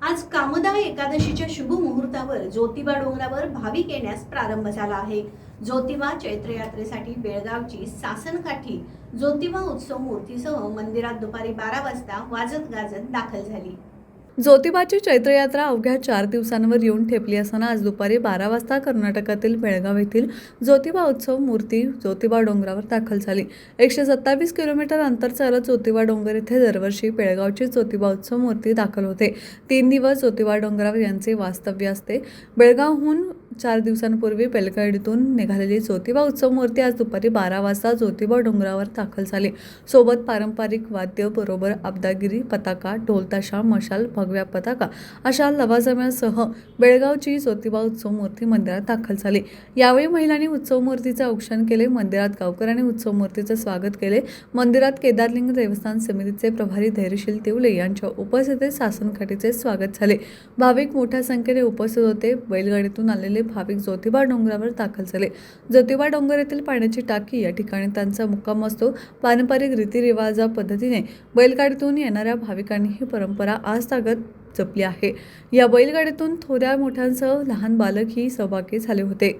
आज कामदा एकादशीच्या शुभ मुहूर्तावर ज्योतिबा डोंगरावर भाविक येण्यास प्रारंभ झाला आहे. ज्योतिबा चैत्र यात्रेसाठी बेळगावची सासनकाठी ज्योतिबा उत्सव मूर्तीसह मंदिरात दुपारी 12 वाजता वाजत गाजत दाखल झाली. ज्योतिबाची चैत्रयात्रा अवघ्या 4 दिवसांवर येऊन ठेपली असताना आज दुपारी 12 वाजता कर्नाटकातील बेळगाव येथील ज्योतिबा उत्सव मूर्ती ज्योतिबा डोंगरावर दाखल झाली. 127 किलोमीटर अंतर चालत ज्योतिबा डोंगर येथे दरवर्षी बेळगावची ज्योतिबा उत्सव मूर्ती दाखल होते. 3 दिवस ज्योतिबा डोंगरावर यांचे वास्तव्य असते. बेळगावहून 4 दिवसांपूर्वी बेलगाडीतून निघालेली ज्योतिबा उत्सव मूर्ती आज दुपारी 12 वाजता ज्योतिबा डोंगरावर दाखल झाली. सोबत पारंपरिक वाद्य बरोबर अब्दागिरी, पताका, ढोलताशा, मशाल, भगव्या पताका अशा लवाजम्यासह बेळगावची ज्योतिबा उत्सव मूर्ती मंदिरात दाखल झाली. यावेळी महिलांनी उत्सव मूर्तीचे औक्षण केले. मंदिरात गावकऱ्यांनी उत्सव मूर्तीचे स्वागत केले. मंदिरात केदारलिंग देवस्थान समितीचे प्रभारी धैर्यशील तिवले यांच्या उपस्थितीत सासनकाठीचे स्वागत झाले. भाविक मोठ्या संख्येने उपस्थित होते. बैलगाडीतून आलेले भाविक ज्योतिबा डोंगरावर दाखल झाले. ज्योतिबा डोंगर येथील पाण्याची टाकी या ठिकाणी त्यांचा मुक्काम असतो. पारंपरिक रीतिरिवाजा पद्धतीने बैलगाडीतून येणाऱ्या भाविकांनी ही परंपरा आजतागत जपली आहे. या बैलगाडीतून थोड्या मोठ्यांसह लहान बालकही सहभागी झाले होते.